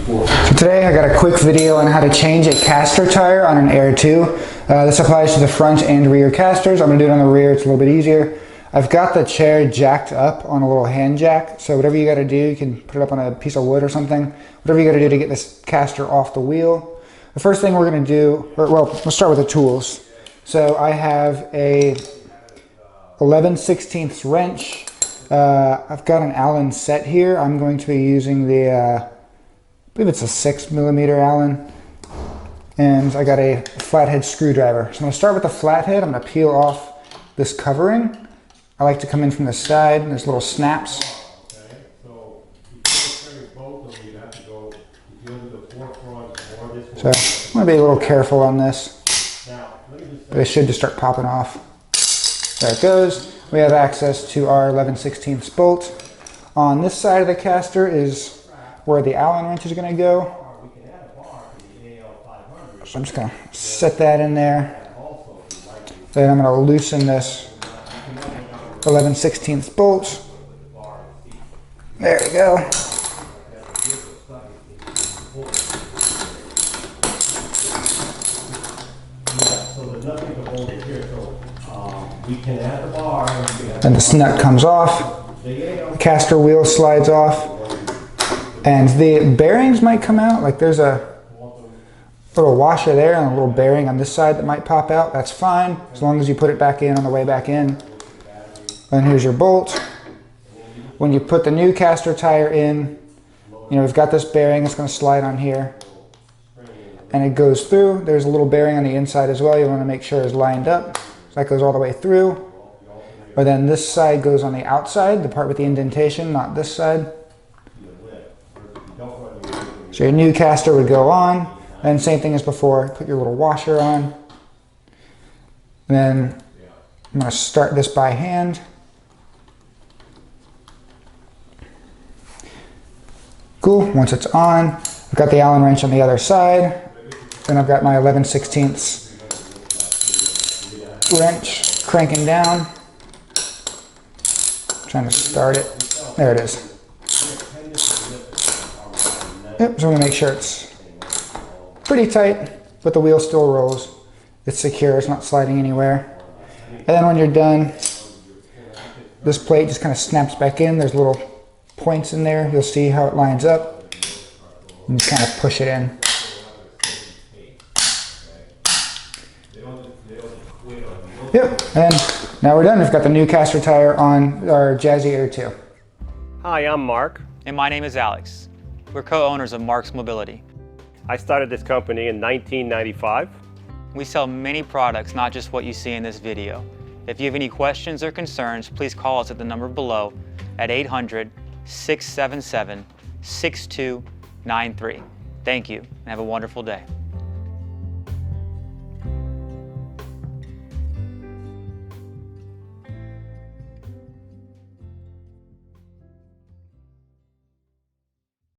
So today I got a quick video on how to change a caster tire on an Air 2. This applies to the front and rear casters. I'm going to do it on the rear, it's a little bit easier. I've got the chair jacked up on a little hand jack, so whatever you got to do, you can put it up on a piece of wood or something. Whatever you got to do to get this caster off the wheel. The first thing we're going to do, well, let's start with the tools. So I have a 11/16 wrench. I've got an Allen set here. I'm going to be using the, I believe it's a 6mm Allen. And I got a flathead screwdriver. So I'm going to start with the flathead. I'm going to peel off this covering. I like to come in from the side. There's little snaps. So I'm going to be a little careful on this. But it should just start popping off. There it goes. We have access to our 11/16 bolt. On this side of the caster is where the Allen wrench is going to go. So I'm just going to set that in there. Then I'm going to loosen this 11/16 bolt. There we go. And this nut comes off. The caster wheel slides off. And the bearings might come out. Like there's a little washer there and a little bearing on this side that might pop out. That's fine, as long as you put it back in on the way back in. Then here's your bolt. When you put the new caster tire in, you know, we've got this bearing that's going to slide on here. And it goes through. There's a little bearing on the inside as well. You want to make sure it's lined up. So that goes all the way through. But then this side goes on the outside, the part with the indentation, not this side. So your new caster would go on. And same thing as before, put your little washer on. And then I'm going to start this by hand. Cool, once it's on, I've got the Allen wrench on the other side. Then I've got my 11/16 wrench cranking down. Trying to start it. There it is. Yep, so I'm going to make sure it's pretty tight, but the wheel still rolls. It's secure, it's not sliding anywhere. And then when you're done, this plate just kind of snaps back in. There's little points in there. You'll see how it lines up. And just kind of push it in. Yep, and now we're done. We've got the new caster tire on our Jazzy Air 2. Hi, I'm Mark. And my name is Alex. We're co-owners of Marc's Mobility. I started this company in 1995. We sell many products, not just what you see in this video. If you have any questions or concerns, please call us at the number below at 800-677-6293. Thank you, and have a wonderful day.